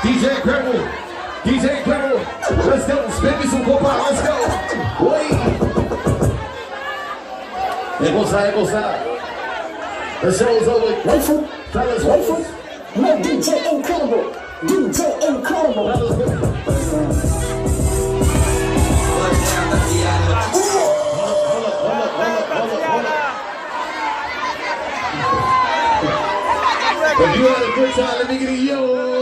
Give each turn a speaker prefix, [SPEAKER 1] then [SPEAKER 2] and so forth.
[SPEAKER 1] DJ Incredible. DJ Incredible. Let's go. Spin me some copa. Let's go. Wait. The show's over. Fellas,
[SPEAKER 2] No DJ Incredible. DJ Incredible.
[SPEAKER 1] If you had a good time, let me get a yo.